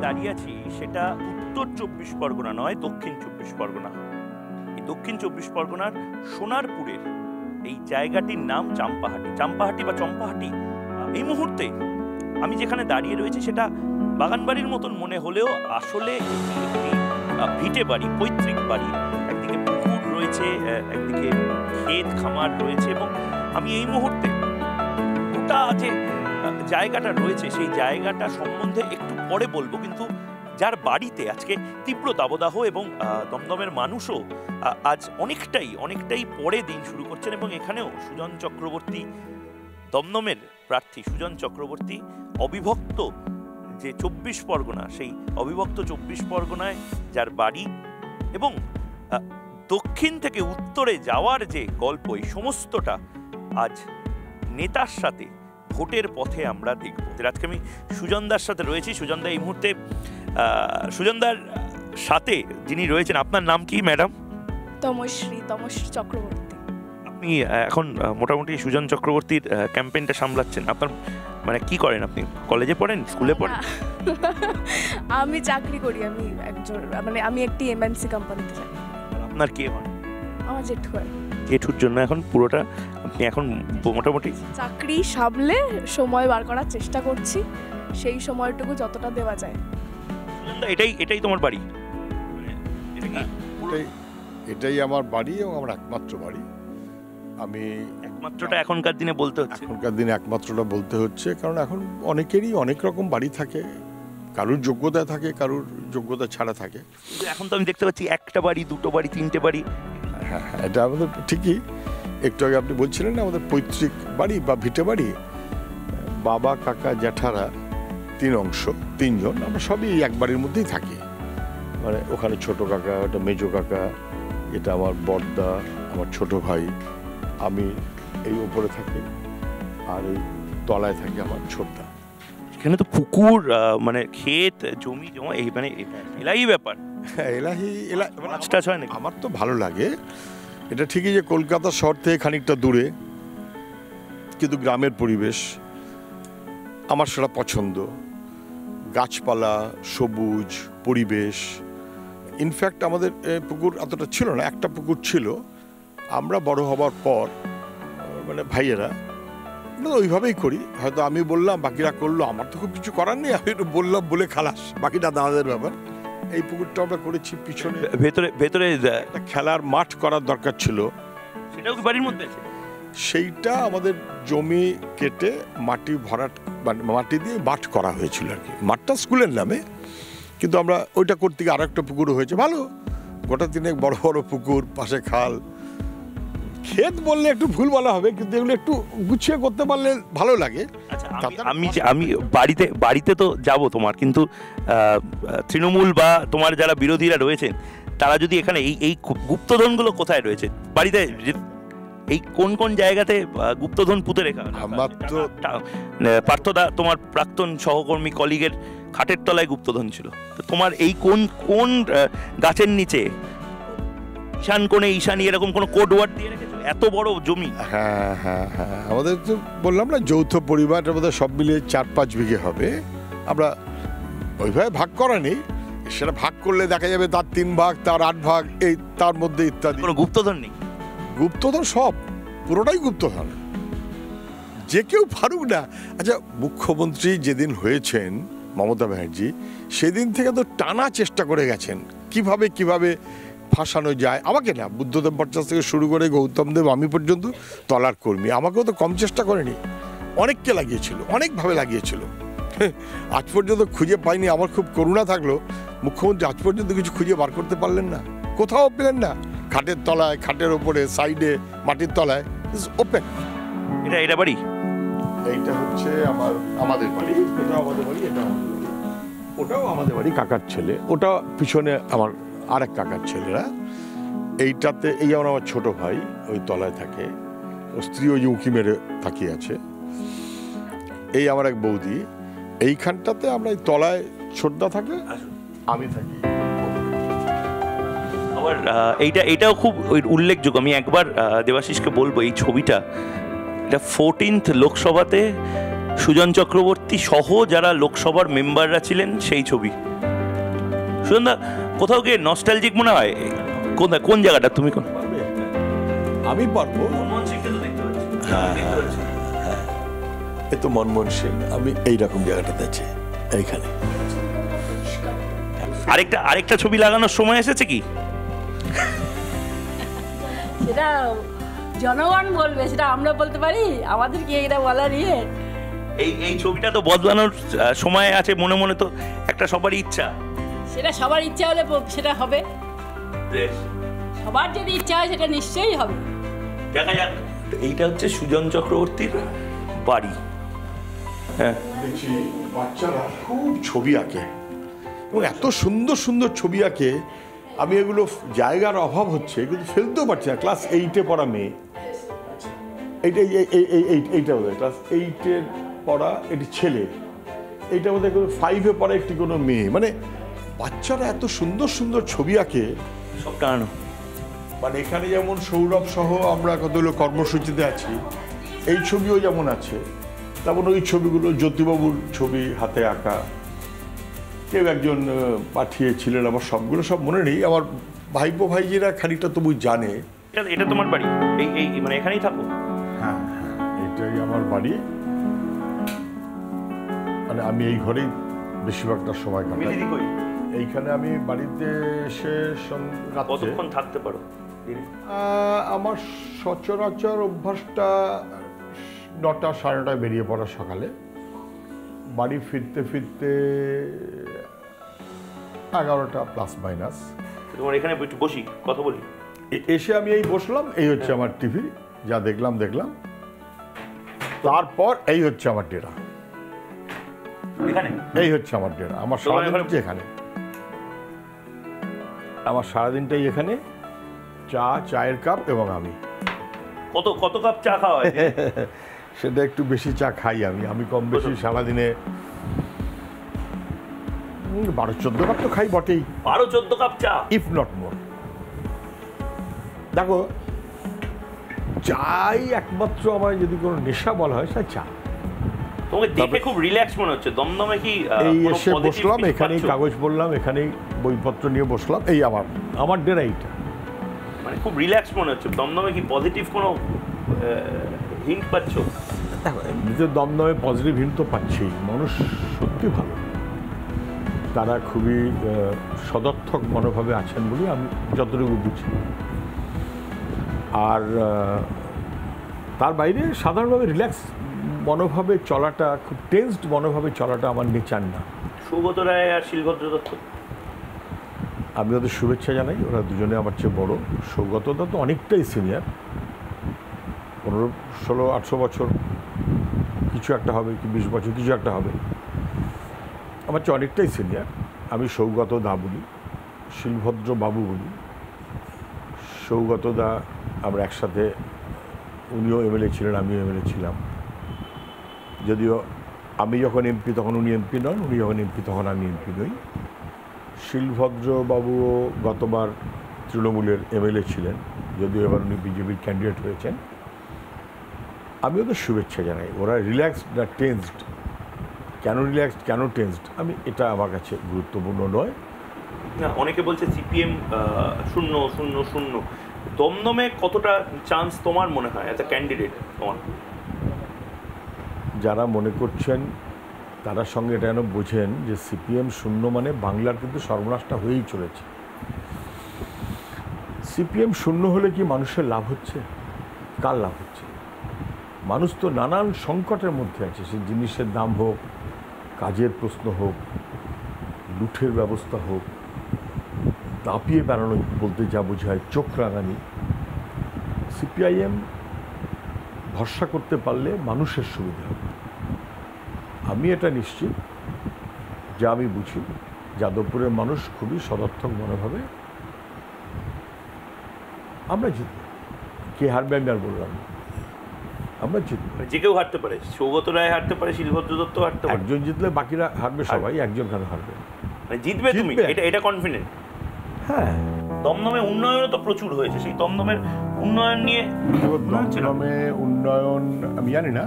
দাঁড়িয়ে আছি সেটা উত্তর ২৪ পরগনা নয়, দক্ষিণ ২৪ পরগনা। এই দক্ষিণ ২৪ পরগনার সোনারপুরের এই জায়গাটির নাম চাম্পাহাটি। চাম্পাহাটি বা চম্পাহাটি, এই মুহূর্তে আমি যেখানে দাঁড়িয়ে রয়েছি সেটা বাগানবাড়ির মতন মনে হলেও আসলে একটি ভিটে বাড়ি, পৈতৃক বাড়ি। একদিকে পুকুর রয়েছে, একদিকে ক্ষেত খামার রয়েছে, এবং আমি এই মুহূর্তে গোটা যে জায়গাটা রয়েছে সেই জায়গাটা সম্বন্ধে একটু পরে বলবো, কিন্তু যার বাড়িতে আজকে তীব্র দাবদাহ এবং দমদমের মানুষও আজ অনেকটাই পরে দিন শুরু করছেন, এবং এখানেও সুজন চক্রবর্তী, দমদমের প্রার্থী সুজন চক্রবর্তী অবিভক্ত যে ২৪ পরগনা, সেই অবিভক্ত ২৪ পরগনায় যার বাড়ি এবং দক্ষিণ থেকে উত্তরে যাওয়ার যে গল্প, এই সমস্তটা আজ নেতার সাথে ভোটের পথে আমরা দেখব। আজকে আমি সুজনদার সাথে রয়েছি। সুজনদা এই মুহূর্তে, সুজনদার সাথে যিনি রয়েছেন, আপনার নাম কি ম্যাডাম? তমশ্রী চক্রবর্তী। আপনি এখন মোটামুটি সুজন চক্রবর্তীর ক্যাম্পেইনটা সামলাচ্ছেন। আপনার মানে কি করেন আপনি? কলেজে পড়েন, স্কুলে পড়েন? আমি চাকরি করি। আমি একটি এমএনসি কোম্পানিতে চাকরি। আপনার কে হয়? আমার জেঠু হয়। জেঠুর জন্য এখন পুরোটা আপনি এখন মোটামুটি চাকরি সামলে সময় বার করার চেষ্টা করছি, সেই সময়টুকু যতটা দেওয়া যায়। এটাই তোমার বাড়ি? এটাই আমার বাড়ি এবং আমার একমাত্র বাড়ি। আমি একমাত্রটা এখনকার দিনে বলতে হচ্ছে, একমাত্রটা বলতে হচ্ছে, কারণ এখন অনেকেরই অনেক রকম বাড়ি থাকে, কারুর যোগ্যতা থাকে, কারুর যোগ্যতা ছাড়া থাকে। এখন তো আমি দেখতে পাচ্ছি একটা বাড়ি, দুটো বাড়ি, তিনটে বাড়ি। হ্যাঁ, এটা আমাদের ঠিকই। একটু আগে আপনি বলছিলেন না আমাদের পৈতৃক বাড়ি বা ভিটে বাড়ি, বাবা কাকা জ্যাঠারা তিনজন, আমরা সবই এক বাড়ির মধ্যেই থাকি। মানে ওখানে ছোট কাকা, ওটা মেজো কাকা, এটা আমার বড়দা, আমার ছোট ভাই, আমি এই উপরে থাকি, আর এই তলায় থাকি আমার ছোটদা। এখানে তো পুকুর, মানে ক্ষেত, জমি জমা, এই মানে এলাহি ব্যাপার। মাছটা হয় না, আমার তো ভালো লাগে। এটা ঠিকই যে কলকাতা শহর থেকে খানিকটা দূরে, কিন্তু গ্রামের পরিবেশ আমার সেটা পছন্দ। গাছপালা, সবুজ পরিবেশ। ইনফ্যাক্ট আমাদের পুকুর এতটা ছিল না, একটা পুকুর ছিল। আমরা বড় হবার পর মানে ভাইয়েরা ওইভাবেই করি। হয়তো আমি বললাম, বাকিরা করলো, আমার তো খুব কিছু করার নেই, আমি একটু বললাম বলে খালাস, বাকিটা দাদাদের ব্যাপার। এই পুকুরটা আমরা করেছি। পিছনে ভেতরে একটা খেলার মাঠ করার দরকার ছিল, সেটাও কি বাড়ির মধ্যে আছে? সেইটা আমাদের জমি কেটে মাটি দিয়ে মাঠ করা হয়েছিল আর কি। মাঠটা স্কুলের নামে, কিন্তু আমরা ওইটা করতে গিয়ে আরেকটা পুকুরও হয়েছে। ভালো, গোটা তিনেক বড় বড় পুকুর, পাশে খাল। ক্ষেত বললে একটু ভুল বলা হবে, কিন্তু এগুলো একটু গুছিয়ে করতে পারলে ভালো লাগে। আমি বাড়িতে তো যাব তোমার, কিন্তু তৃণমূল বা তোমার যারা বিরোধীরা রয়েছেন তারা যদি এখানে এই গুপ্তধনগুলো কোথায় রয়েছে বাড়িতে, এই কোন জায়গাতে গুপ্তধন পুঁতে রেখা? আমার তো পার্থদা, তোমার প্রাক্তন সহকর্মী কলিগের খাটের তলায় গুপ্তধন ছিল। তো তোমার এই কোন গাছের নিচে, ঈশান কোণে, ঈশানী, এরকম কোনো কোড ওয়ার্ড দিয়ে রেখেছো? এত বড় জমি। হ্যাঁ, আমাদের তো বললাম না, যৌথ পরিবার, আমাদের সব মিলিয়ে ৪-৫ বিঘে হবে। আমরা ওইভাবে ভাগ করা নেই, সেটা ভাগ করলে দেখা যাবে তার 3 ভাগ, তার 8 ভাগ, এই তার মধ্যে ইত্যাদি। কোনো গুপ্তধন নেই? গুপ্তধন সব, পুরোটাই গুপ্তধন, যে কেউ পারুক না। আচ্ছা, মুখ্যমন্ত্রী যেদিন হয়েছেন মমতা ব্যানার্জি, সেদিন থেকে তো টানা চেষ্টা করে গেছেন কিভাবে ফাঁসানো যায়। আমাকে না, বুদ্ধদেব ভট্টাচার্য থেকে শুরু করে গৌতম দেব, আমি পর্যন্ত তলার কর্মী, আমাকেও তো কম চেষ্টা করেনি। অনেককে লাগিয়েছিল, অনেকভাবে লাগিয়েছিল। আজ পর্যন্ত খুঁজে পাইনি। আমার খুব করুণা থাকলো, মুখ্যমন্ত্রী আজ পর্যন্ত কিছু খুঁজে বার করতে পারলেন না, কোথাও পেলেন না। খাটের তলায়, খাটের ওপরে, সাইডে, মাটির তলায়, ওপেন। এটা বাড়ি? এইটা হচ্ছে আমাদের বাড়ি, এটাও আমাদের বাড়ি, ওটাও আমাদের বাড়ি। কাকার ছেলে, ওটা পিছনে আমার আরেক কাকার ছেলেরা। এইটাতে এই আমার ছোট ভাই ওই তলায় থাকে, ও স্ত্রী ওই উঁকি মেরে তাকিয়ে আছে। এই আমার এক বৌদি। এইখানটাতে আমরা এই তলায় ছোটদা থাকে, আমি থাকি। আবার এইটাও খুব উল্লেখযোগ্য। আমি একবার দেবাশিসকে বলবো, এই ছবিটা, এটা 14th লোকসভাতে সুজন চক্রবর্তী সহ যারা লোকসভার মেম্বাররা ছিলেন সেই ছবি। সুজনদা, কোথাও গিয়ে নস্টালজিক মনে হয়? কোন জায়গাটা তুমি কোন? আমি পারবো। হ্যাঁ, এ তো মনমোহন সিং, আমি এইরকম জায়গাটাতে আছি, এইখানে। আরেকটা ছবি লাগানোর সময় এসেছে কি? সেটা জনগণ বলবে, সেটা আমরা বলতে পারি? আমাদের কি এটা বলার ইয়ে? এই ছবিটা তো বদলানোর সময় আছে, মনে মনে তো একটা সবারই ইচ্ছা। সেটা সবার ইচ্ছা হলে সেটা হবে, সবার যদি ইচ্ছা হয় সেটা নিশ্চয়ই হবে। দেখা যাক। এইটা হচ্ছে সুজন চক্রবর্তীর বাড়ি। হ্যাঁ, দেখছি বাচ্চারা খুব ছবি আঁকে এবং এত সুন্দর সুন্দর ছবি আঁকে। আমি এগুলো জায়গার অভাব হচ্ছে, কিন্তু ফেলতেও পারছি না। ক্লাস 8-এ পড়া মেয়ে, এইটা বোধহয় ক্লাস 8-এর পড়া, এটি ছেলে। এইটা বোধহয় 5-এ পড়া একটি কোনো মেয়ে। মানে বাচ্চারা এত সুন্দর সুন্দর ছবি আঁকে, সব টানানো। মানে এখানে যেমন সৌরভ সহ আমরা কতগুলো কর্মসূচিতে আছি, এই ছবিও যেমন আছে, তেমন ওই ছবিগুলো জ্যোতিবাবুর ছবি হাতে আঁকা। কেউ একজন পাঠিয়েছিলেন, আমার সবগুলো সব মনে নেই। আমার ভাইপো ভাইজিরা খানিকটা তবু জানে। এটা তোমার বাড়ি? এই মানে এখানেই থাকো? হ্যাঁ, এটাই আমার বাড়ি। মানে আমি এই ঘরেই বেশিরভাগটা সময় কাটাই। এইখানে আমি বাড়িতে এসে কতক্ষণ থাকতে পারো? আমার সচরাচর অভ্যাসটা 9টা সাড়ে 9টায় বেরিয়ে পড়া সকালে, বাড়ি ফিরতে ফিরতে 11টা প্লাস মাইনাস। তোমার এখানে একটু বসি, কথা বলি। এসে আমি এই বসলাম, এই হচ্ছে আমার টিভি, যা দেখলাম। তারপর এই হচ্ছে আমার ডেরা, এই হচ্ছে আমার ডেরা। আমার সারাদিন হচ্ছে এখানে, আমার সারাদিনটাই এখানে। চায়ের কাপ এবং আমি। কত কাপ চা খাওয়া হয়? সেটা একটু বেশি চা খাই আমি কম বেশি সারাদিনে 12-14 কাপ তো খাই বটেই। 12-14 কাপ চা, ইফ নট মোর। দেখো, চাই একমাত্র আমার যদি কোনো নেশা বলা হয়, সেটা চা। তোমাকে দেখে খুব রিল্যাক্স মনে হচ্ছে। দমদমে কি এই এসে বসলাম, এখানেই কাগজ পড়লাম, এখানেই বইপত্র নিয়ে বসলাম। এই আমার ডেরা এইটা। মানে খুব রিল্যাক্স মনে হচ্ছে। দমদমে কি পজিটিভ কোনো হিন্ট পাচ্ছ? দেখো, এমনিতে দমদমে পজিটিভ হিন্ট তো পাচ্ছি। মানুষ সত্যি ভালো, তারা খুবই সদর্থক মনোভাবে আছেন বলে আমি যতটুকু বুঝি। আর তার বাইরে সাধারণভাবে রিল্যাক্স মনোভাবে চলাটা, খুব টেন্সড মনোভাবে চলাটা আমার নেচার না। সৌগত রায় আর শিলভদ্র দত্ত, আমি ওদের শুভেচ্ছা জানাই। ওরা দুজনে আমার চেয়ে বড়। সৌগত দা তো অনেকটাই সিনিয়র, 15, 16, 18 বছর কিছু একটা হবে, কি 20 বছর কিছু একটা হবে। আমার চেয়ে অনেকটাই সিনিয়র। আমি সৌগত দা বলি, শিলভদ্র বাবু বলি। সৌগত দা আমরা একসাথে, উনিও এমএলএ ছিলেন, আমিও এমএলএ ছিলাম। যদিও আমি যখন এমপি তখন উনি এমপি নন, উনি যখন এমপি তখন আমি এমপি নই। শিলভদ্রবাবুও গতবার তৃণমূলের এমএলএ ছিলেন, যদিও এবার উনি বিজেপির ক্যান্ডিডেট হয়েছেন। আমি ওদের শুভেচ্ছা জানাই। ওরা রিল্যাক্সড না টেন্সড, কেন রিল্যাক্সড কেন টেন্সড, এটা আমার কাছে গুরুত্বপূর্ণ নয়। না, অনেকে বলছে সিপিএম 0-0-0। দমদমে কতটা চান্স তোমার মনে হয় অ্যাজ আ ক্যান্ডিডেট তোমার? যারা মনে করছেন তারা সঙ্গে এটা যেন বোঝেন যে সিপিএম 0 মানে বাংলার কিন্তু সর্বনাশটা হয়েই চলেছে। সিপিএম 0 হলে কি মানুষের লাভ হচ্ছে? কার লাভ হচ্ছে? মানুষ তো নানান সংকটের মধ্যে আছে। সে জিনিসের দাম হোক, কাজের প্রশ্ন হোক, লুঠের ব্যবস্থা হোক, দাপিয়ে বেড়ানো বলতে যা বোঝায় চোখ রাঙানি। সিপিআইএম ভরসা করতে পারলে মানুষের সুবিধা হবে। আমি এটা নিশ্চিত, যা আমি বুঝি, যাদবপুরের মানুষ খুবই সদর্থক মনোভাবে। আমরা জিতব। কে হারবে আমি আর বললাম না, আমরা জিতব। যে কেউ হারতে পারে, সৌগত রায় হারতে পারে, শিলভদ্র দত্ত হারতে পারে। একজন জিতলে বাকিরা হারবে, সবাই। একজন কেন হারবে? মানে জিতবে তুমি, এটা কনফিডেন্ট? হ্যাঁ। দমদমে উন্নয়নও তো প্রচুর হয়েছে, সেই দমদমের উন্নয়ন নিয়ে। দমদমে উন্নয়ন আমি জানি না।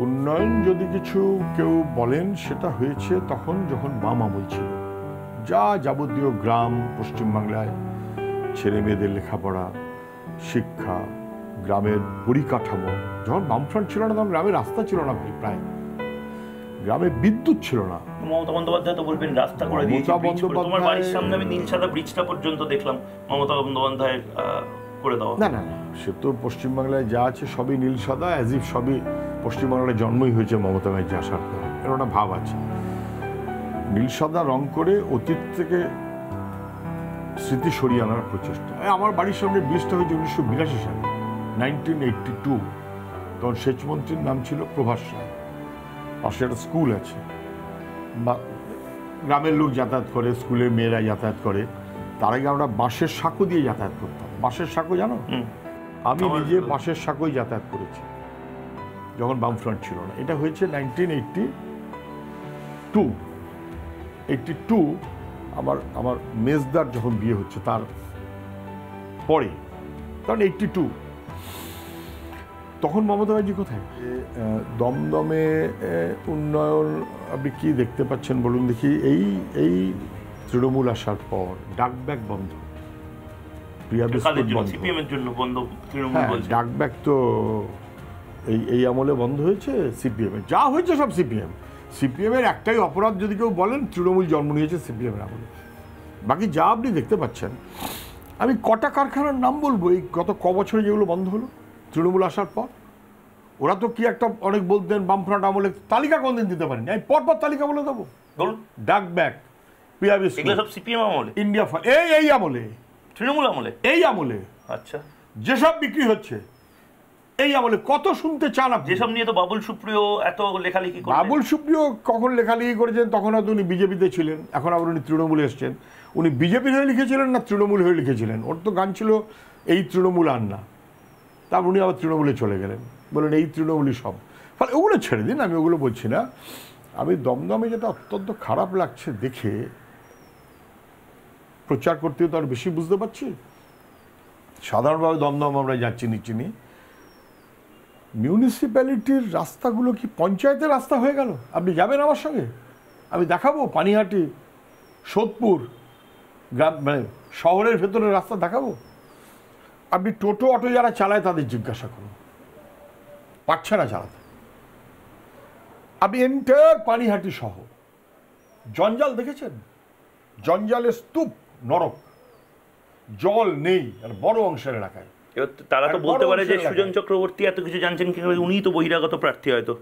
উন্নয়ন যদি কিছু কেউ বলেন, সেটা হয়েছে তখন যখন বাম আমল ছিল। যা যাবতীয় গ্রাম পশ্চিমবাংলায় ছেলে মেয়েদের লেখাপড়া, শিক্ষা, গ্রামের পরিকাঠামো। যখন বামফ্রন্ট ছিল না তখন গ্রামে রাস্তা ছিল না ভাই, প্রায় গ্রামে বিদ্যুৎ ছিল না। মমতা বন্দ্যোপাধ্যায় তো বলবেন রাস্তা করে দিয়েছে, তোমার বাড়ির সামনে আমি নীল সাদা ব্রিজটা পর্যন্ত দেখলাম মমতা বন্দ্যোপাধ্যায় করে দেওয়া। না না না, সে তো পশ্চিমবাংলায় যা আছে সবই নীল সাদা, অ্যাজ ইফ সবই পশ্চিমবাংলায় জন্মই হয়েছে মমতা ব্যানার্জি আসার পর, এর একটা ভাব আছে। নীল সাদা রং করে অতীত থেকে স্মৃতি সরিয়ে আনার প্রচেষ্টা। আমার বাড়ির সামনে ব্রিজটা হয়েছে 1982 সালে, 1982। তখন সেচমন্ত্রীর নাম ছিল প্রভাস রায়। পাশে একটা স্কুল আছে, বা গ্রামের লোক যাতায়াত করে, স্কুলের মেয়েরা যাতায়াত করে। তার আগে আমরা বাঁশের সাঁকো দিয়ে যাতায়াত করতাম। বাঁশের সাঁকো জানো? আমি নিজে বাঁশের সাঁকোয় যাতায়াত করেছি যখন বামফ্রন্ট ছিল না। এটা হয়েছে 1982। আমার মেজদার যখন বিয়ে হচ্ছে তার পরে, কারণ 82। তখন মমতা ব্যানার্জি কোথায়? দমদমে উন্নয়ন আপনি কি দেখতে পাচ্ছেন বলুন দেখি? এই তৃণমূল আসার পর ডাকব্যাগ বন্ধ, প্রিয়া বিস্কুট বন্ধ। হ্যাঁ, ডাকব্যাগ তো এই আমলে বন্ধ হয়েছে সিপিএম এর। যা হয়েছে সব সিপিএম এর। একটাই অপরাধ যদি কেউ বলেন, তৃণমূল জন্ম নিয়েছে সিপিএম এর আমলে। বাকি যা আপনি দেখতে পাচ্ছেন, আমি কটা কারখানার নাম বলবো এই গত ক বছরে যেগুলো বন্ধ হলো তৃণমূল আসার পর। ওরা তো কি একটা অনেক বলতেন বামফ্রন্ট আমলে, তালিকা কোনদিন দিতে পারেনি। আমি পরপর তালিকা বলে দেবো। ডাকব্যাগ, প্রিয়া বিস্কুট, সব সিপিএম আমলে, ইন্ডিয়া ফার্স্ট, এই আমলে, তৃণমূল আমলে, এই আমলে। আচ্ছা, যেসব বিক্রি হচ্ছে এই আমলে কত শুনতে চান আপনি? যেসব নিয়ে তো বাবুল সুপ্রিয় এত লেখালেখি করেন। বাবুল সুপ্রিয় কখন লেখালেখি করেছেন? তখন হয়তো উনি বিজেপিতে ছিলেন, এখন আবার উনি তৃণমূলে এসছেন। উনি বিজেপির হয়ে লিখেছিলেন না তৃণমূল হয়ে লিখেছিলেন? ওর তো গান ছিল এই তৃণমূল আর না। তারপর উনি আবার তৃণমূলে চলে গেলেন, বললেন এই তৃণমূলই সব। ফলে ওগুলো ছেড়ে দিন, আমি ওগুলো বলছি না। আমি দমদমে যেটা অত্যন্ত খারাপ লাগছে দেখে, প্রচার করতে তো আর বেশি বুঝতে পারছি। সাধারণভাবে দমদম আমরা যাচ্ছি নিচ্ছি, মিউনিসিপ্যালিটির রাস্তাগুলো কি পঞ্চায়েতের রাস্তা হয়ে গেল? আপনি যাবেন আমার সঙ্গে, আমি দেখাবো পানিহাটি, সোদপুর গ্রাম, মানে শহরের ভেতরের রাস্তা দেখাবো। আপনি টোটো অটো যারা চালায় তাদের জিজ্ঞাসা করুন, পারছে না চালাতে। আপনি এন্টায়ার পানিহাটি সহ জঞ্জাল দেখেছেন? জঞ্জালের স্তূপ, নরক, জল নেই আর বড় অংশের এলাকায়। তারা তো বলতে পারে যে সুজন চক্রবর্তী এত কিছু জানছেন কি করে, উনিই তো বহিরাগত প্রার্থী। হয়তো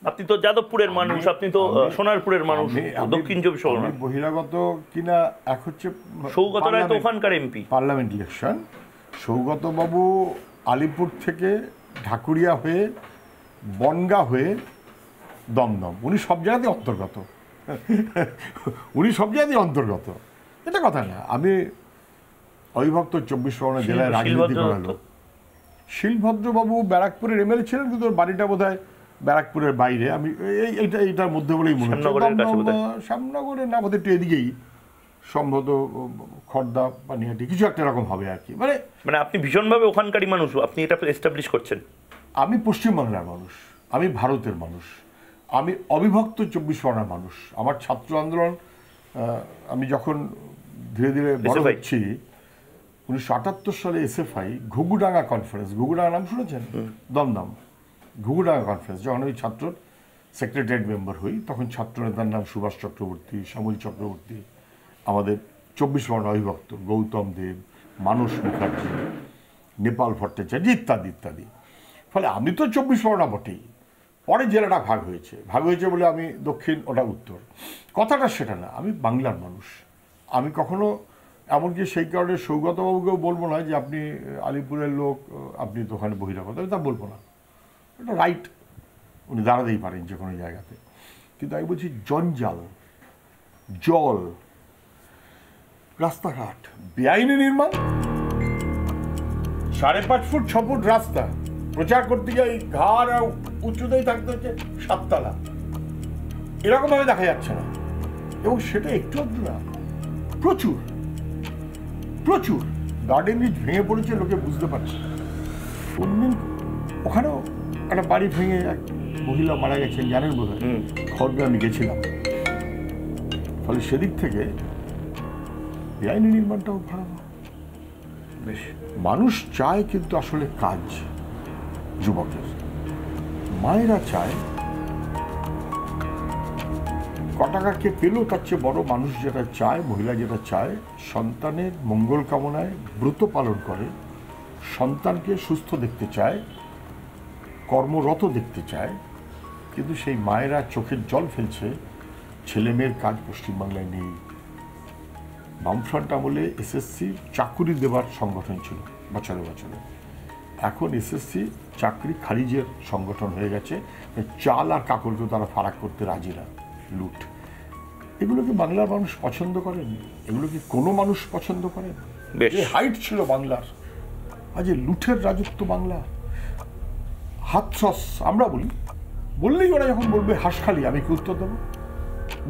আপনি তো যাদবপুরের মানুষ, আপনি তো সোনারপুরের মানুষ, দক্ষিণ চব্বিশ পরগনা। বহিরাগত কিনা এক হচ্ছে সৌগত রায় তো ওখানকার এমপি, পার্লামেন্ট ইলেকশন। সৌগত বাবু আলিপুর থেকে ঢাকুরিয়া হয়ে, বনগাঁ হয়ে দমদম, উনি সব জায়গাতেই অন্তর্গত। এটা কথা না। আমি অবিভক্ত 24 পরগনা জেলায় রাজনীতি করালো। শিলভদ্রবাবু ব্যারাকপুরের এমএলএ ছিলেন, কিন্তু ওর বাড়িটা বোধ হয় ব্যারাকপুরের বাইরে। আমি এইটার মধ্যে বলেই মনে হচ্ছে শ্যামনগরের না, বোধ একটু এদিকেই, সম্ভবত খড়দা পানিহাটি কিছু একটা রকম হবে আর কি। মানে আপনি ভীষণভাবে ওখানকারই মানুষ, আপনি এটা এস্টাবলিশ করছেন। আমি পশ্চিমবাংলার মানুষ, আমি ভারতের মানুষ, আমি অবিভক্ত 24 পরগনার মানুষ। আমার ছাত্র আন্দোলন, আমি যখন ধীরে ধীরে বড় হচ্ছি, 1978 সালে এসএফআই ঘুঘুডাঙ্গা কনফারেন্স, ঘুঘুডাঙ্গা নাম শুনেছেন? দমদম ঘুঘুডাঙ্গা কনফারেন্স, যখন আমি ছাত্র সেক্রেটারিয়েট মেম্বার হই, তখন ছাত্র নেতার নাম সুভাষ চক্রবর্তী, শ্যামল চক্রবর্তী, আমাদের 24 পরগনা অবিভক্ত গৌতম দেব, মানস মুখার্জি, নেপাল ভট্টাচার্য ইত্যাদি ইত্যাদি। ফলে আমি তো 24 পরগনা বটেই। পরে জেলাটা ভাগ হয়েছে বলে আমি দক্ষিণ, ওটা উত্তর। কথাটা সেটা না, আমি বাংলার মানুষ। আমি কখনো এমনকি সেই কারণে সৌগতবাবুকেও বলবো না যে আপনি আলিপুরের লোক, আপনি তো ওখানে বহিরাগত, আমি তা বলবো না। এটা রাইট, উনি দাঁড়াতেই পারেন যে কোনো জায়গাতে। কিন্তু আমি বলছি জঞ্জাল, জল, রাস্তাঘাট বেআইনি নির্মাণ, 5.5 ফুট 6 ফুট রাস্তা, প্রচার করতে গিয়ে ঘাড় আর উচ্চতায় থাকতে হচ্ছে 7 তলা। এরকমভাবে দেখা যাচ্ছে না, এবং সেটা একটু না, প্রচুর প্রচুর। গার্ডেন রিচ ভেঙে পড়েছে, লোকে বুঝতে পারছে। কোনদিন ওখানেও একটা বাড়ি ভেঙে এক মহিলা মারা গেছেন, জানেন বোধ হয়, খড়গ্রামে গেছিলাম। ফলে সেদিক থেকে বেআইনি নির্মাণটাও ভয়াবহ। বেশ, মানুষ চায় কিন্তু আসলে কাজ যুবকের, মায়েরা চায় কটাকাকে পেলেও তার চেয়ে বড় মানুষ যেটা চায়, মহিলা যেটা চায়, সন্তানের মঙ্গল কামনায় ব্রত পালন করে, সন্তানকে সুস্থ দেখতে চায়, কর্মরত দেখতে চায়। কিন্তু সেই মায়েরা চোখের জল ফেলছে, ছেলে মেয়ের কাজ পশ্চিমবাংলায় নেই। বামফ্রন্ট আমলে এসএসসি চাকুরি দেবার সংগঠন ছিল বছরে বছরে, এখন এসএসসি চাকরি খারিজের সংগঠন হয়ে গেছে। চাল আর কাকড়কেও তারা ফারাক করতে রাজি না। লুট, এগুলোকে বাংলার মানুষ পছন্দ করেন? এগুলোকে কোনো মানুষ পছন্দ করেন? যে হাইট ছিল বাংলার, আজ লুঠের রাজত্ব বাংলা। হাতছস আমরা বললেই ওরা যখন বলবে হাঁসখালি, আমি কি উত্তর দেবো?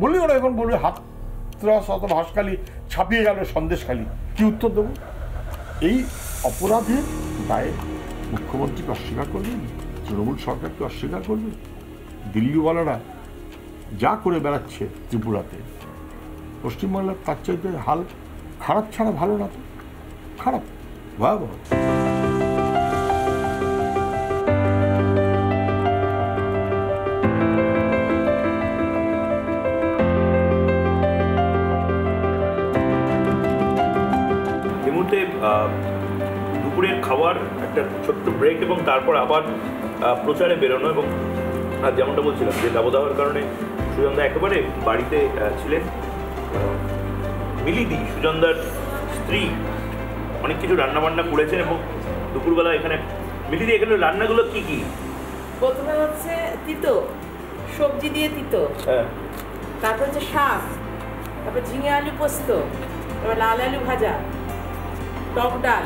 বললেই ওরা যখন বলবে হাতছস অথবা হাঁসখালি ছাপিয়ে গেল সন্দেশখালি, কি উত্তর দেবো? এই অপরাধের দায়ে মুখ্যমন্ত্রীকে অস্বীকার করবেন, তৃণমূল সরকারকে অস্বীকার করবে? দিল্লিওয়ালারা যা করে বেড়াচ্ছে ত্রিপুরাতে, পশ্চিমবাংলার তার চাইতে হাল খারাপ ছাড়া ভালো না। তো খারাপ, ভয়াবহ। এই মুহূর্তে দুপুরের খাওয়ার একটা ছোট্ট ব্রেক এবং তারপর আবার প্রচারে বেরোনো। এবং আর যেমনটা বলছিলাম যে দাবদাহের কারণে সুজনদা একেবারে বাড়িতে ছিলেন। মিলিদি সুজনদার স্ত্রী অনেক কিছু রান্নাবান্না করেছেন এবং দুপুরবেলা এখানে মিলিদি এখানে রান্নাগুলো কি কি? প্রথমে হচ্ছে তিতো, সবজি দিয়ে তিতো, হ্যাঁ, তারপর হচ্ছে শাক, তারপর ঝিঙে আলু পোস্ত, তারপর লাল আলু ভাজা, টক ডাল,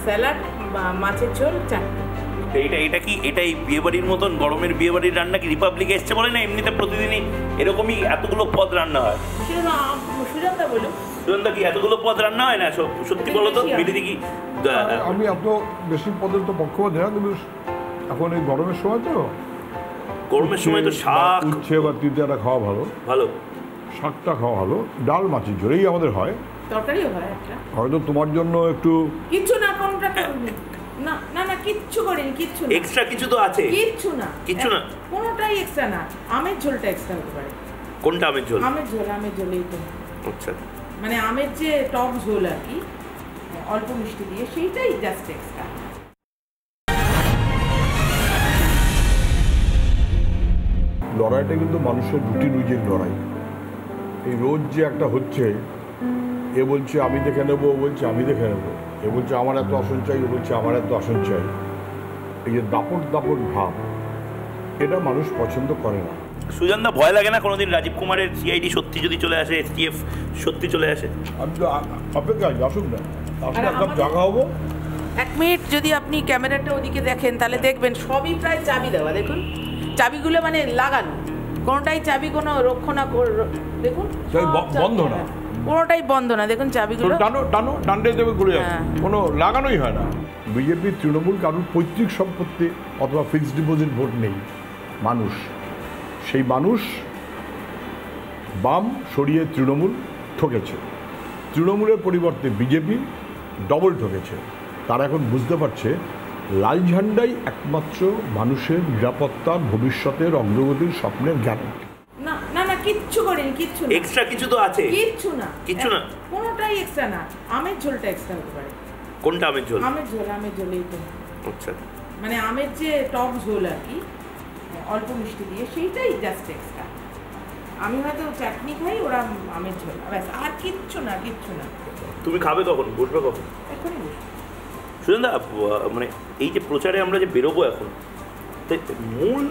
স্যালাড, মাছের ঝোল, চাটনি। এটা কি এটাই বিয়েবাড়ির মতন গরমের বিয়েবাড়ির রান্না? কি রিপাবলিকে এসছে বলে না এমনিতে প্রতিদিনই এরকমই এতগুলো পদ রান্না হয়? সুজনদা বলুন, সুজনদা কি এতগুলো পদ রান্না হয় না? সত্যি বলো তো মিলিদি কি? আমি এত বেশি পদের তো পক্ষপাত না, কিন্তু এখন এই গরমের সময় তো গরমের সময় তো শাক, উচ্ছে বা তিতাটা খাওয়া ভালো, ভালো শাকটা খাওয়া ভালো, ডাল মাছের ঝোলেই আমাদের হয়। তরকারিও হয় একটা, হয়তো তোমার জন্য একটু কিচ্ছু না, কোনটা না না না, কিচ্ছু করিনি, কিচ্ছু না, এক্সট্রা কিছু তো আছে? কিচ্ছু না, কিচ্ছু না, কোনোটাই এক্সট্রা না। আমের ঝোলটা এক্সট্রা হতে পারে। কোনটা আমের ঝোল? আমের ঝোলেই তো, আচ্ছা, মানে আমের যে টক ঝোল আর কি, অল্প মিষ্টি দিয়ে, সেইটাই জাস্ট এক্সট্রা। লড়াইটা কিন্তু মানুষের রুটি রুজির লড়াই। এই রোজ যে একটা হচ্ছে, এ বলছে আমি দেখে নেবো, ও বলছে আমি দেখে নেবো, এ বলছে আমার এত আসন চাই, ও বলছে আমার এত আসন চাই, এই যে দাপট দাপট ভাব, এটা মানুষ পছন্দ করে না। সুজনদা ভয় লাগে না কোনোদিন রাজীব কুমারের সিআইডি সত্যি যদি চলে আসে, এসটিএফ সত্যি চলে আসে? আমি তো অপেক্ষায় আসুক না, আসলে একদম জাগা হবো। এক মিনিট যদি আপনি ক্যামেরাটা ওদিকে দেখেন তাহলে দেখবেন সবই প্রায় চাবি দেওয়া। দেখুন চাবিগুলো মানে লাগানো, কোনোটাই চাবি কোনো রক্ষণা দেখুন বন্ধ না, কোনোটাই বন্ধ না। দেখুন চাবিগুলো টানো টানো ডান্ডে দেবে ঘুরে যাবে, হ্যাঁ। কোনো লাগানোই হয় না। বিজেপি তৃণমূল কারোর পৈতৃক সম্পত্তি অথবা ফিক্সড ডিপোজিট ভোট নেই। মানুষ, সেই মানুষ বাম সরিয়ে তৃণমূল ঠকেছে, তৃণমূলের পরিবর্তে বিজেপি ডবল ঠকেছে। তারা এখন বুঝতে পারছে লাল ঝান্ডাই একমাত্র মানুষের নিরাপত্তার, ভবিষ্যতের অগ্রগতির স্বপ্নের গ্যারান্টি। না না না, কিচ্ছু করিনি, কিচ্ছু না, এক্সট্রা কিছু তো আছে? কিচ্ছু না, কিচ্ছু না, কোনোটাই এক্সট্রা না। আমের ঝোলটা এক্সট্রা হতে পারে। কোনটা আমের ঝোল? আমের ঝোলেই তো, আচ্ছা, মানে আমের যে টক ঝোল আর কি, অল্প মিষ্টি দিয়ে, সেইটাই জাস্ট এক্সট্রা। আমি হয়তো চাটনি খাই, ওরা আমের ঝোল, ব্যাস, আর কিচ্ছু না, কিচ্ছু না। তুমি খাবে কখন, বসবে কখন? এখনই বসে সুজনদা মানে এই যে প্রচারে আমরা যে বেরোবো এখন, তাই মূল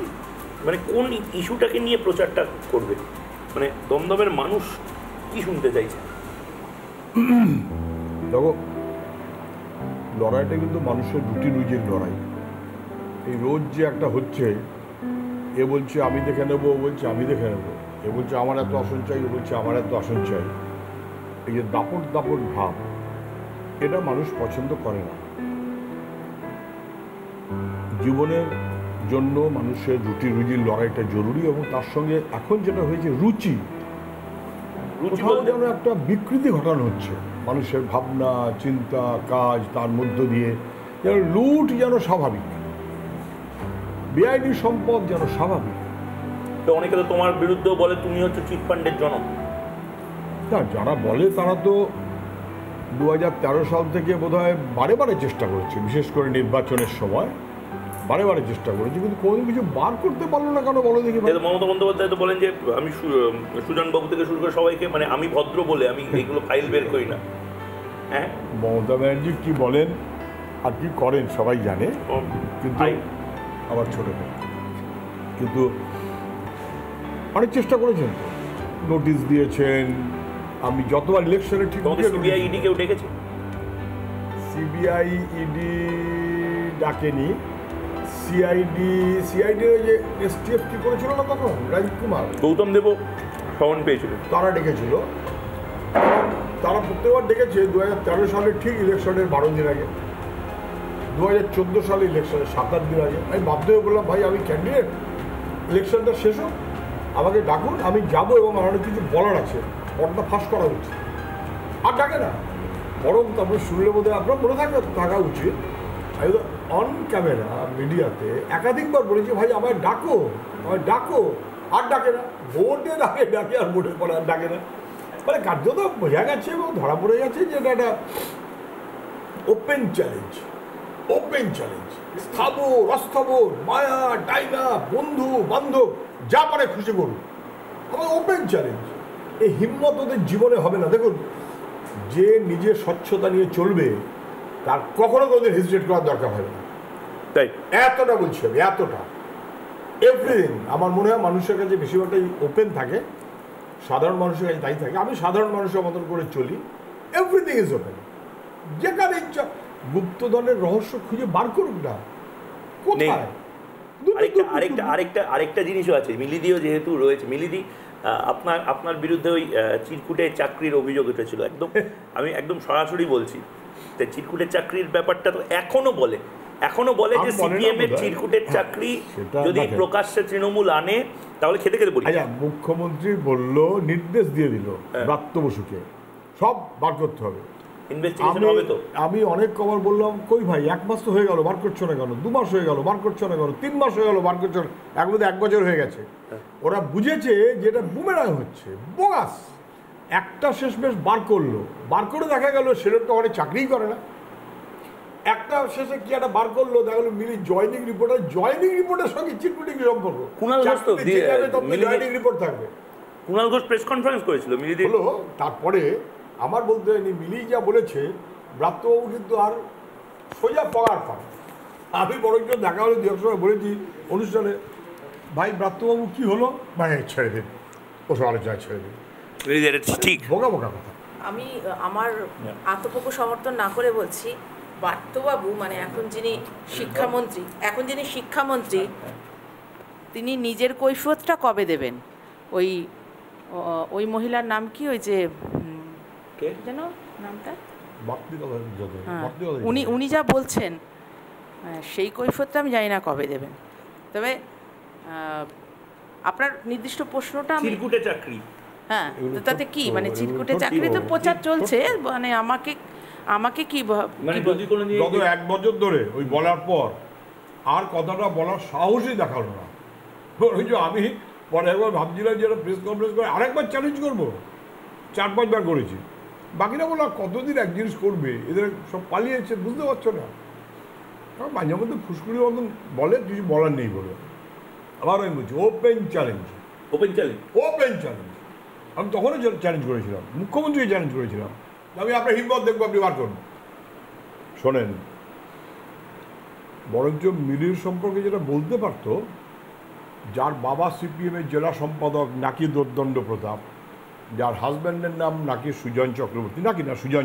মানে কোন ইস্যুটাকে নিয়ে প্রচারটা করবে? মানে দমদমের মানুষ কি শুনতে চাইছে? দেখো, লড়াইটা কিন্তু মানুষের রুটি রুজির লড়াই। এই রোজ যে একটা হচ্ছে, এ বলছে আমি দেখে নেবো, ও বলছে আমি দেখে নেবো, এ বলছে আমার এত আসন চাই, ও বলছে আমার এত আসন চাই, এই যে দাপট দাপট ভাব, এটা মানুষ পছন্দ করে না। জীবনের জন্য মানুষের রুটি রুজির লড়াইটা জরুরি, এবং তার সঙ্গে এখন যেটা হয়েছে রুচি, রুচি কোথাও বলতে যেন একটা বিকৃতি ঘটানো হচ্ছে মানুষের ভাবনা চিন্তা কাজ তার মধ্য দিয়ে যেন লুট যেন স্বাভাবিক, বেআইনি সম্পদ যেন স্বাভাবিক। তো অনেকে তো তোমার বিরুদ্ধেও বলে তুমি হচ্ছে চিটফান্ডের জনক। না, যারা বলে তারা তো 2013 সাল থেকে বোধহয় বারে বারে চেষ্টা করেছে, বিশেষ করে নির্বাচনের সময় বারে বারে চেষ্টা করেছে, কিন্তু কোনো কিছু বার করতে পারলো না। কেন বলো দেখি ভাই? মমতা বন্দ্যোপাধ্যায় তো বলেন যে আমি সুজনবাবু থেকে শুরু করে সবাইকে, মানে আমি ভদ্র বলে আমি এইগুলো ফাইল বের করি না। হ্যাঁ, মমতা ব্যানার্জি কি বলেন আর কি করেন সবাই জানে, কিন্তু আবার ছোট ভাই কিন্তু অনেক চেষ্টা করেছেন, নোটিশ দিয়েছেন। আমি যতবার ইলেকশনে ঠিক সিবিআই ইডি কেউ ডেকেছে? সিবিআই ইডি ডাকেনি, সিআইডি ওই যে এসটিএফ কি করেছিল না তখন রাজীব কুমার, গৌতম দেবও সমন পেয়েছিল, তারা ডেকেছিল। তারা প্রত্যেকবার ডেকেছে 2013 সালে ঠিক ইলেকশনের 12 দিন আগে, 2014 সালে ইলেকশনের 7-8 দিন আগে। আমি বাধ্য হয়ে বললাম, ভাই আমি ক্যান্ডিডেট, ইলেকশনটা শেষ হোক, আমাকে ডাকুন, আমি যাবো এবং আমার কিছু বলার আছে, পর্দা ফাঁস করা উচিত। আর ডাকে না, বরং তারপরে শুনলে বোধহয় আপনার মনে থাকা উচিত। আমি তো অন ক্যামেরা মিডিয়াতে একাধিকবার বলেছি, ভাই আমায় ডাকো, আর ডাকে না। ভোটের আগে ডাকে আর ভোটের পরে আর ডাকে না। মানে কার্যত বোঝা গেছে এবং ধরা পড়ে গেছে যে এটা একটা ওপেন চ্যালেঞ্জ, স্থাবর অস্থাবর, মায়া ডাইনা, বন্ধু বান্ধব যা পারে খুশি করুন, আমার ওপেন চ্যালেঞ্জ। এই হিম্মত ওদের জীবনে হবে না। দেখুন, যে নিজের স্বচ্ছতা নিয়ে চলবে তার কখনো কোনোদিন হেজিটেট করার দরকার হবে না। তাই এতটা বলছি আমি, এতটা এভরিথিং আমার মনে হয় মানুষের কাছে বেশিরভাগটাই ওপেন থাকে, সাধারণ মানুষের কাছে তাই থাকে। আমি সাধারণ মানুষের মতন করে চলি, এভরিথিং ইজ ওপেন। যেখানে ইচ্ছা গুপ্তধনের রহস্য খুঁজে বার করুক না, কোথায়। আরেকটা জিনিসও আছে, মিলিদিও যেহেতু রয়েছে, মিলিদি আপনার বিরুদ্ধে ওই চিরকুটে চাকরির অভিযোগ উঠেছিল, আমি একদম সরাসরি বলছি। চিরকুটের চাকরির ব্যাপারটা তো এখনো বলে যে সিপিএম এর চিরকুটের চাকরি যদি প্রকাশ্যে তৃণমূল আনে তাহলে খেতে বলি। মুখ্যমন্ত্রী বলল, নির্দেশ দিয়ে দিল ব্রাত্য বসুকে, সব বার করতে হবে, ইনভেস্টিগেশন হবে। তো আমি অনেক কবার বললাম, কই ভাই 1 মাস তো হয়ে গেল, বার করছো না কেন? 2 মাস হয়ে গেল, বার করছো না কেন? 3 মাস হয়ে গেল, বার করছো না। এখন তো 1 বছর হয়ে গেছে। ওরা বুঝেছে যেটা বুমেরাং হচ্ছে, বোগাস। একটা শেষমেশ বার করলো, বার করে দেখা গেল সেরকম তো অনেক চাকরিই করে না। একটা শেষে কি একটা বার করলো, দেখা গেলো মিলি জয়নিং রিপোর্টের সঙ্গে চিটকুটি কি সম্পর্ক? জয়নিং রিপোর্ট থাকবে। কুণাল ঘোষ প্রেস কনফারেন্স করেছিল, মিলিদি হলো। তারপরে আমার বলতে হয়নি, মিলি যা বলেছে, ব্রাত্যবাবু কিন্তু আর সোজা পগার পান। আমি বরঞ্চ দেখা হলে 2 সময় বলেছি অনুষ্ঠানে, ভাই ব্রাত্যবাবু কি হলো, ভাই ছেড়ে দিন, ওসব আলোচনা ছেড়ে দিন, ঠিক বোকা কথা। আমি আমার আত্মপক্ষ সমর্থন না করে বলছি, ব্রাত্যবাবু মানে এখন যিনি শিক্ষামন্ত্রী তিনি নিজের কৈফিয়তটা কবে দেবেন? ওই মহিলার নাম কি, ওই যে যেন নামটা, উনি যা বলছেন সেই কৈফিয়তটা আমি জানি না কবে দেবেন। তবে আপনার নির্দিষ্ট প্রশ্নটা, চিরকুটে চাকরি, হ্যাঁ, তাতে কি মানে চিরকুটে চাকরি তো প্রচার চলছে, মানে আমাকে কি গত 1 বছর ধরে ওই বলার পর আর কথাটা বলার সাহসই দেখালো না। আমি পরে একবার ভাবছিলাম যে প্রেস কনফারেন্স করে আরেকবার চ্যালেঞ্জ করবো, 4-5 বার করেছি। বাকিরা বলো কতদিন এক জিনিস করবে, এদের সব পালিয়েছে, বুঝতে পারছো না। মাঝে মধ্যে ফুসকুড়ির মতন বলে, কিছু বলার নেই বলে। আবার আমি বলছি ওপেন চ্যালেঞ্জ। আমি তখনও চ্যালেঞ্জ করেছিলাম, মুখ্যমন্ত্রীকে চ্যালেঞ্জ করেছিলাম, আমি আপনার হিম্মত দেখবো, আপনি বার করুন। শোনেন, বরঞ্চ মিলির সম্পর্কে যেটা বলতে পারতো, যার বাবা সিপিএমের জেলা সম্পাদক নাকি দোর্দণ্ড প্রতাপ, যার হাজব্যান্ডের নাম নাকি সুজন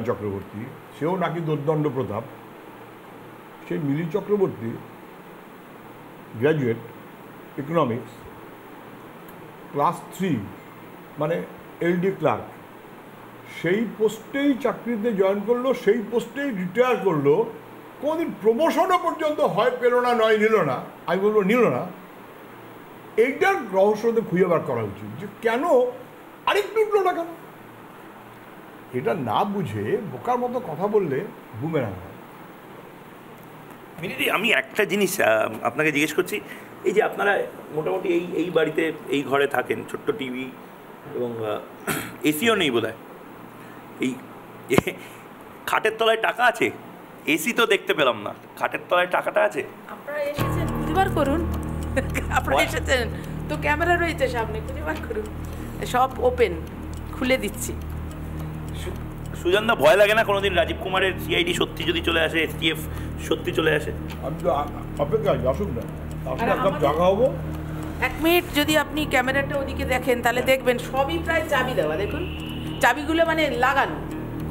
চক্রবর্তী, সেও নাকি দোর্দণ্ড প্রতাপ, সেই মিলি চক্রবর্তী গ্র্যাজুয়েট ইকোনমিক্স, ক্লাস 3 মানে এলডি ক্লার্ক, সেই পোস্টেই চাকরিতে জয়েন করলো, সেই পোস্টেই রিটায়ার করলো, কোনোদিন প্রমোশনও পর্যন্ত হয় পেল না, নয় নিল না। আমি বলবো নিল না। এইটার রহস্যতে খুঁজে বার করা উচিত যে কেন আরেকটু উঠলো না, কেন এটা না বুঝে বোকার মতো কথা বললে বুমেরাং হয়। মিনিদি, আমি একটা জিনিস আপনাকে জিজ্ঞেস করছি, এই যে আপনারা মোটামুটি এই বাড়িতে এই ঘরে থাকেন, ছোট্ট টিভি এবং এসিও নেই বোধহয়, এই খাটের তলায় টাকা আছে? এসি তো দেখতে পেলাম না, খাটের তলায় টাকাটা আছে? আপনারা এসেছেন, খুঁজে বার করুন। আপনারা এসেছেন তো ক্যামেরা রয়েছে সামনে, খুঁজে বার করুন। সব ওপেন, খুলে দিচ্ছি। সুজনদা, ভয় লাগে না কোনোদিন রাজীব কুমারের সিআইডি সত্যি যদি চলে আসে, এসটিএফ সত্যি চলে আসে? আমি তো অপেক্ষায় আসুক না, আরে আমাদের- জায়গা হবো। 1 মিনিট যদি আপনি ক্যামেরাটা ওদিকে দেখেন তাহলে দেখবেন সবই প্রায় চাবি দেওয়া। দেখুন চাবিগুলো মানে লাগানো,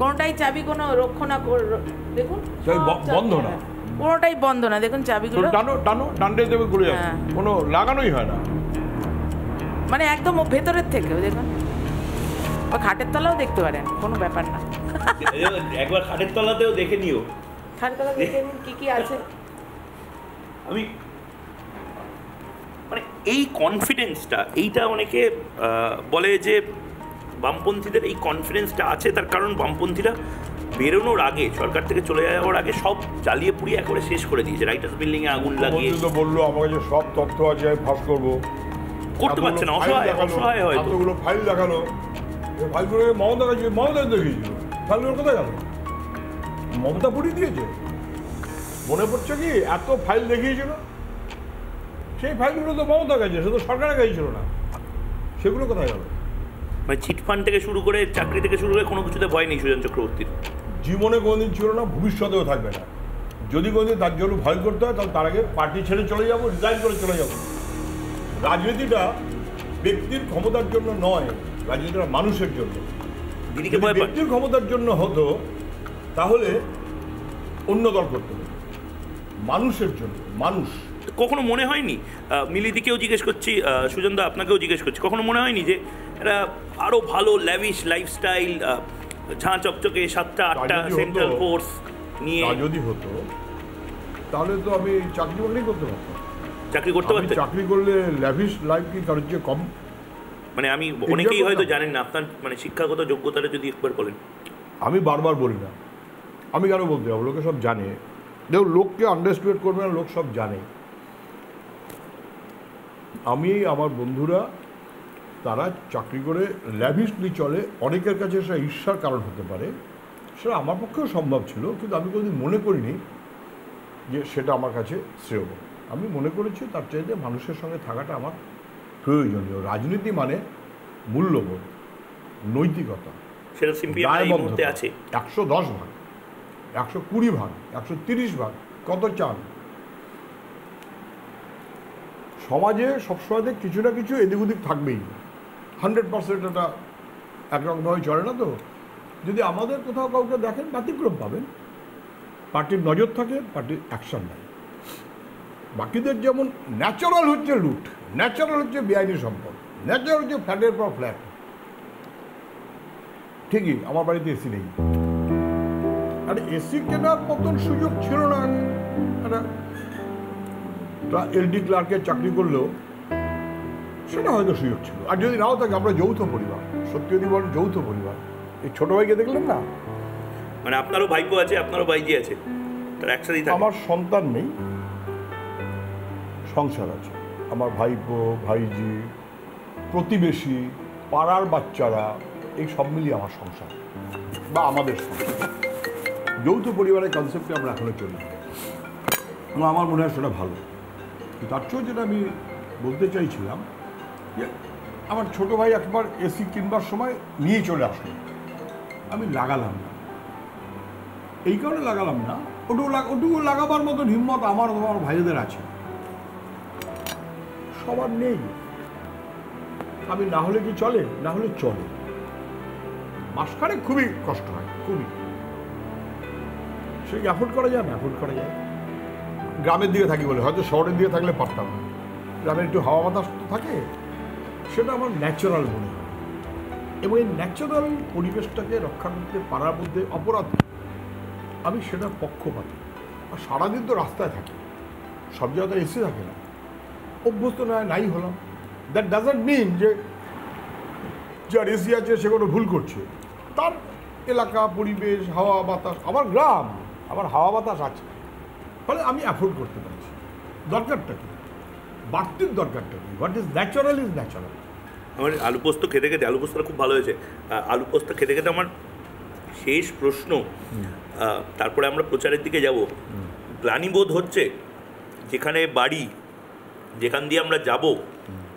কোনোটাই চাবি কোনো রক্ষণা দেখুন চাবি সব চাবি বন্ধ না। কোনোটাই বন্ধ না। দেখুন চাবিগুলো টানো টানো ডান্ডে দেবে ঘুরে যাবে, হ্যাঁ। কোনো লাগানোই হয় না। মানে একদম ভেতরের থেকে দেখুন, ও খাটের তলাও দেখতে পারেন, কোনো ব্যাপার না। একবার খাটের তলাতেও দেখে নিও। খাটের তলা দেখে নিন কি কি আছে। আমি মানে এই কনফিডেন্সটা, এইটা অনেকে বলে যে বামপন্থীদের এই কনফিডেন্সটা আছে, তার কারণ বামপন্থীরা বেরোনোর আগে, সরকার থেকে চলে যাওয়ার আগে সব জ্বালিয়ে পুড়িয়ে একেবারে শেষ করে দিয়েছে, রাইটার্স বিল্ডিংয়ে আগুন লাগিয়ে। তো বললো আমার কাছে সব তথ্য আছে, আমি ফাঁস করবো, করতে পারছে না, অসহায় হয়তো। এতগুলো ফাইল দেখালো, ফাইলগুলো মমতা কাছে মমতা দেখিয়েছিল, ফাইলগুলো কোথায় গেল? মমতা পুড়িয়ে দিয়েছে। মনে পড়ছে কি এত ফাইল দেখিয়েছিল, সেই ফাইলগুলো তো মমতা কাছে, সে তো সরকারের কাছে ছিল না, সেগুলো কোথায় গেল? মানে চিটফান্ড থেকে শুরু করে চাকরি থেকে শুরু করে কোনো কিছুতে ভয় নেই সুজন চক্রবর্তীর। জীবনে কোনোদিন ছিল না, ভবিষ্যতেও থাকবে না। যদি কোনোদিন তার জন্য ভয় করতে হয় তাহলে তার আগে পার্টি ছেড়ে চলে যাবো, রিজাইন করে চলে যাবো। রাজনীতিটা ব্যক্তির ক্ষমতার জন্য নয়, রাজনীতিটা মানুষের জন্য। দিদিকে যদি ভয় পান? ব্যক্তির ক্ষমতার জন্য হতো তাহলে অন্য দল করতে হতো। মানুষের জন্য, মানুষ। কখনো মনে হয়নি, মিলিদিকেও জিজ্ঞেস করছি, সুজনদা আপনাকেও জিজ্ঞেস করছি, কখনো মনে হয়নি যে এরা আরো ভালো ল্যাভিশ লাইফস্টাইল, ঝাঁ চকচকে 7টা 8টা সেন্ট্রাল ফোর্স নিয়ে? যদি হতো তাহলে তো আমি চাকরি বাকরি করতে পারতাম। চাকরি করতে পারতেন? চাকরি করলে ল্যাভিশ লাইফ কি কারোর চেয়ে কম? মানে আমি অনেকেই হয়তো জানেন না আপনার মানে শিক্ষাগত যোগ্যতাটা যদি একবার বলেন। আমি বারবার বলি না, আমি কেন বলতে যাবো, লোকে সব জানে। দেখো, লোককে আন্ডারস্টিমেট করবে না, লোক সব জানে। আমি, আমার বন্ধুরা, তারা চাকরি করে ল্যাভিশলি চলে, অনেকের কাছে সেটা ঈর্ষার কারণ হতে পারে, সেটা আমার পক্ষেও সম্ভব ছিল, কিন্তু আমি কোনোদিন মনে করিনি যে সেটা আমার কাছে শ্রেয়। আমি মনে করেছি তার চাইতে মানুষের সঙ্গে থাকাটা আমার প্রয়োজনীয়। রাজনীতি মানে মূল্যবোধ, নৈতিকতা, সেটা সিম্পলি এই মুহূর্তে আছে 110 ভাগ, 120 ভাগ, 130 ভাগ, কত চান? সমাজে সবসময় কিছু না কিছু এদিক ওদিক থাকবেই, 100% এটা একরকমভাবে চলে না। তো যদি আমাদের কোথাও কাউকে দেখেন ব্যতিক্রম পাবেন, পার্টির নজর থাকে, পার্টির অ্যাকশন নেয়। বাকিদের যেমন ন্যাচারাল হচ্ছে লুট, ন্যাচারাল হচ্ছে বেআইনি সম্পদ, ন্যাচারাল হচ্ছে ফ্ল্যাটের পর ফ্ল্যাট। ঠিকই আমার বাড়িতে এসি নেই, আর এসি কেনার মতন সুযোগ ছিল না। একটা এলডি ক্লার্কের চাকরি করলেও সেটা হয়তো সুযোগ ছিল, আর যদি নাও থাকে আমরা যৌথ পরিবার, সত্যি যদি বলেন যৌথ পরিবার। এই ছোট ভাইকে দেখলেন না, মানে আপনারও ভাইপো আছে, আপনারও ভাইজি আছে, তার একসাথেই থাকে? আমার সন্তান নেই, সংসার আছে। আমার ভাইপো, ভাইজি, প্রতিবেশী, পাড়ার বাচ্চারা, এই সব মিলিয়ে আমার সংসার বা আমাদের সংসার। যৌথ পরিবারের কনসেপ্টে আমরা এখনো চলি, এবং আমার মনে হয় সেটা ভালো। তার চেয়েও যেটা আমি বলতে চাইছিলাম যে আমার ছোট ভাই একবার এসি কিনবার সময় নিয়ে চলে আসলো, আমি লাগালাম না। এই কারণে লাগালাম না, ওটুকু লাগাবার মতন হিম্মত আমার ভাইদের আছে, সবার নেই। আমি না হলে কি চলে? না হলে চলে। মাসখানে খুবই কষ্ট হয়, খুবই। সে অ্যাফোর্ড করা যায় না, অ্যাফোর্ড করা যায়। গ্রামের দিকে থাকি বলে, হয়তো শহরের দিকে থাকলে পারতাম না। গ্রামের একটু হাওয়া বাতাস থাকে, সেটা আমার ন্যাচারাল মনে হয়। এবং এই ন্যাচারাল পরিবেশটাকে রক্ষা করতে পারার মধ্যে অপরাধ, আমি সেটার পক্ষপাতী। আর সারাদিন তো রাস্তায় থাকি, সব জায়গায় এসে থাকে না, অভ্যস্ত নাই হলাম। দ্যাট ডাজন্ট মিন যে যার এসি আছে সে কোনো ভুল করছে। তার এলাকা, পরিবেশ, হাওয়া বাতাস, আমার গ্রাম, আমার হাওয়া বাতাস আছে, ফলে আমি অ্যাফোর্ড করতে পারছি। দরকারটা কি, বাড়তির দরকারটা কি? What is natural is natural. আমার আলু পোস্ত খেতে খেতে, আলু পোস্তটা খুব ভালো হয়েছে, আলু পোস্ত খেতে খেতে আমার শেষ প্রশ্ন, তারপরে আমরা প্রচারের দিকে যাব। গ্লানিবোধ হচ্ছে যেখানে বাড়ি, যেখান দিয়ে আমরা যাব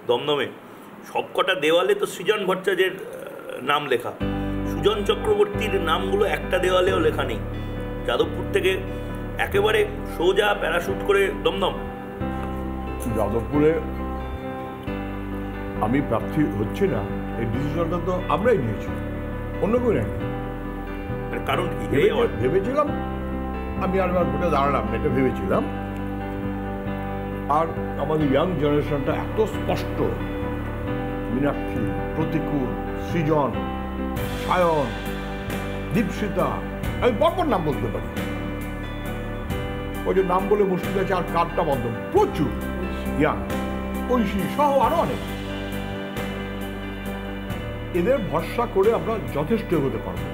দমদমে, সবকটা দেওয়ালে তো সৃজন ভট্টাচার্যের নাম লেখা, সুজন চক্রবর্তীর নামগুলো একটা দেওয়ালেও লেখা নেই। যাদবপুর থেকে একেবারে সোজা প্যারাশুট করে দমদম। যাদবপুরে আমি প্রার্থী হচ্ছি না, এই ডিসিশনটা তো আমরাই নিয়েছি, অন্য কেউ নেই। কারণ কি ভেবেছিলাম আমি আর ভোটে দাঁড়ালাম না, এটা ভেবেছিলাম। আর আমাদের ইয়াং জেনারেশনটা এত স্পষ্ট, মীনাক্ষী, প্রতিকূল, সৃজন, সায়ন, দীপশিতা, আমি পরপর নাম বলতে পারি, ওই যে নাম বলে মুশকিল আছে, আর কার্ডটা বন্ধ, প্রচুর ইয়াং, ঐশী সহ আরো অনেক। এদের ভরসা করে আমরা যথেষ্ট এগোতে পারবো।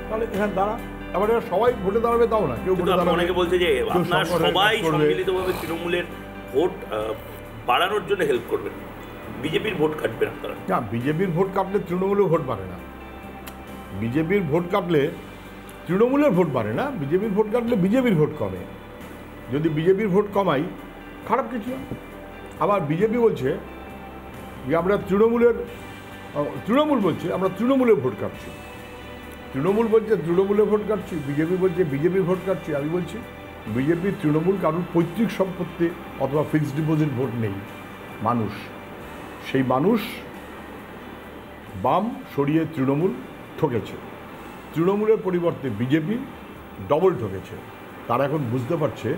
তাহলে এখানে দাঁড়া, এবার সবাই ভোটে দাঁড়াবে তাও না, কেউ ভোটে দাঁড়াবে। অনেকে বলছে যে আপনারা সবাই সম্মিলিতভাবে তৃণমূলের ভোট বাড়ানোর জন্য হেল্প করবেন, বিজেপির ভোট কাটবেন আপনারা। না, বিজেপির ভোট কাটলে তৃণমূলের ভোট বাড়ে না। বিজেপির ভোট কাটলে তৃণমূলের ভোট বাড়ে না, বিজেপির ভোট কাটলে বিজেপির ভোট কমে। যদি বিজেপির ভোট কমাই, খারাপ কিছু না। আবার বিজেপি বলছে যে আমরা তৃণমূল বলছে আমরা তৃণমূলের ভোট কাটছি, তৃণমূল বলছে তৃণমূলের ভোট কাটছি, বিজেপি বলছে বিজেপির ভোট কাটছি। আমি বলছি বিজেপি তৃণমূল কারণ পৈতৃক সম্পত্তি অথবা ফিক্সড ডিপোজিট ভোট নেই মানুষ, সেই মানুষ বাম সরিয়ে তৃণমূল ঠকেছে, তৃণমূলের পরিবর্তে বিজেপি ডবল ঠকেছে। তারা এখন বুঝতে পারছে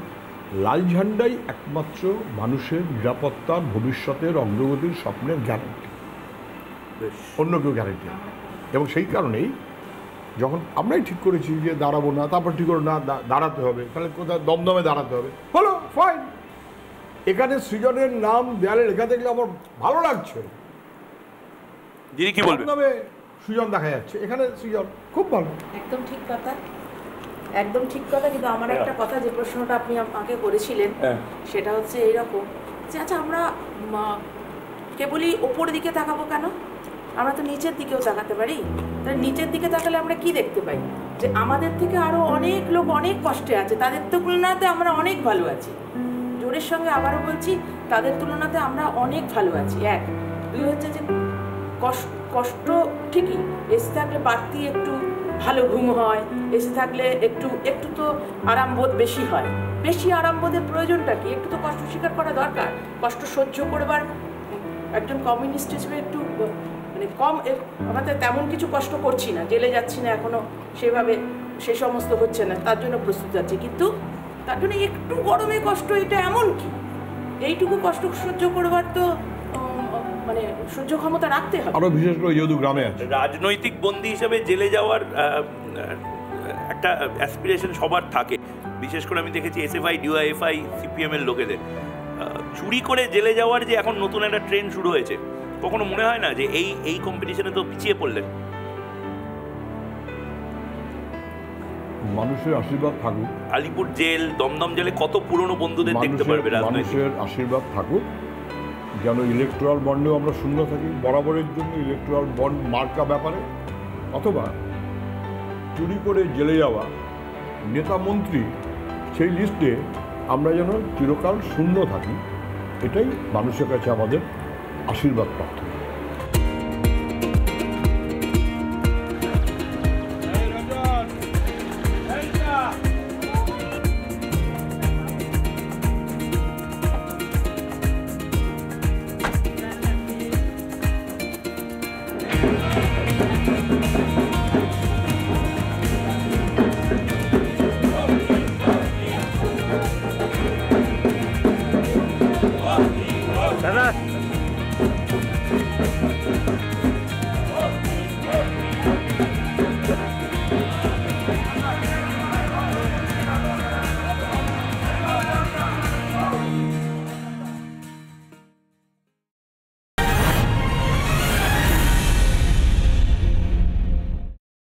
লাল ঝান্ডাই একমাত্র মানুষের নিরাপত্তার, ভবিষ্যতের অগ্রগতির স্বপ্নের গ্যারান্টি, অন্য কেউ গ্যারান্টি। এবং সেই কারণেই যখন আমরাই ঠিক করেছি যে দাঁড়াবো না, তারপর ঠিক করে না দাঁড়াতে হবে, তাহলে কোথায় দমদমে দাঁড়াতে হবে, হলো ফাইন। এখানে সৃজনের নাম দেয়ালে লেখা দেখলে আমার ভালো লাগছে, যিনি কি বলবেন দমদমে সৃজন দেখা যাচ্ছে, এখানে সৃজন খুব ভালো। একদম ঠিক কথা, একদম ঠিক কথা। কিন্তু আমার একটা কথা, যে প্রশ্নটা আপনি আমাকে করেছিলেন, সেটা হচ্ছে এইরকম যে আচ্ছা আমরা কেবলই ওপর দিকে তাকাবো কেন, আমরা তো নিচের দিকেও তাকাতে পারি। তাহলে নিচের দিকে তাকালে আমরা কি দেখতে পাই, যে আমাদের থেকে আরও অনেক লোক অনেক কষ্টে আছে, তাদের তুলনাতে আমরা অনেক ভালো আছি। জোরের সঙ্গে আবারও বলছি, তাদের তুলনাতে আমরা অনেক ভালো আছি। এক, দুই হচ্ছে যে কষ্ট ঠিকই, এসে থাকলে বাড়তি একটু ভালো ঘুম হয়, এসে থাকলে একটু তো আরামবোধ বেশি হয়। বেশি আরামবোধের প্রয়োজনটা কি? একটু তো কষ্ট স্বীকার করা দরকার। কষ্ট সহ্য করবার একজন কমিউনিস্ট হিসেবে একটু মানে কম, আমাদের তেমন কিছু কষ্ট করছি না, জেলে যাচ্ছি না এখনও, সেভাবে সে সমস্ত হচ্ছে না, তার জন্য প্রস্তুত আছি। কিন্তু তার জন্য একটু গরমে কষ্ট, এটা এমন কি, এইটুকু কষ্ট সহ্য করবার তো মানে সহ্য ক্ষমতা রাখতে হবে। আরো বিশেষ করে যেহেতু গ্রামে আছে, রাজনৈতিক বন্দী হিসেবে জেলে যাওয়ার একটা অ্যাসপিরেশন সবার থাকে। বিশেষ করে আমি দেখেছি এসএফআই, ডিওয়াইএফআই, সিপিএম এর লোকেদের চুরি করে জেলে যাওয়ার যে এখন নতুন একটা ট্রেন্ড শুরু হয়েছে, কখনো মনে হয় না যে এই কম্পিটিশনে তো পিছিয়ে পড়লেন? মানুষের আশীর্বাদ থাকুক, আলিপুর জেল, দমদম জেলে কত পুরনো বন্ধুদের দেখতে পারবে। মানুষের আশীর্বাদ থাকুক যেন ইলেকট্রাল বন্ডেও আমরা শূন্য থাকি বরাবরের জন্য, ইলেকট্রাল বন্ড মার্কা ব্যাপারে, অথবা চুরি করে জেলে যাওয়া নেতা মন্ত্রী সেই লিস্টে আমরা যেন চিরকাল শূন্য থাকি, এটাই মানুষের কাছে আমাদের আশীর্বাদ প্রার্থনা। দাদা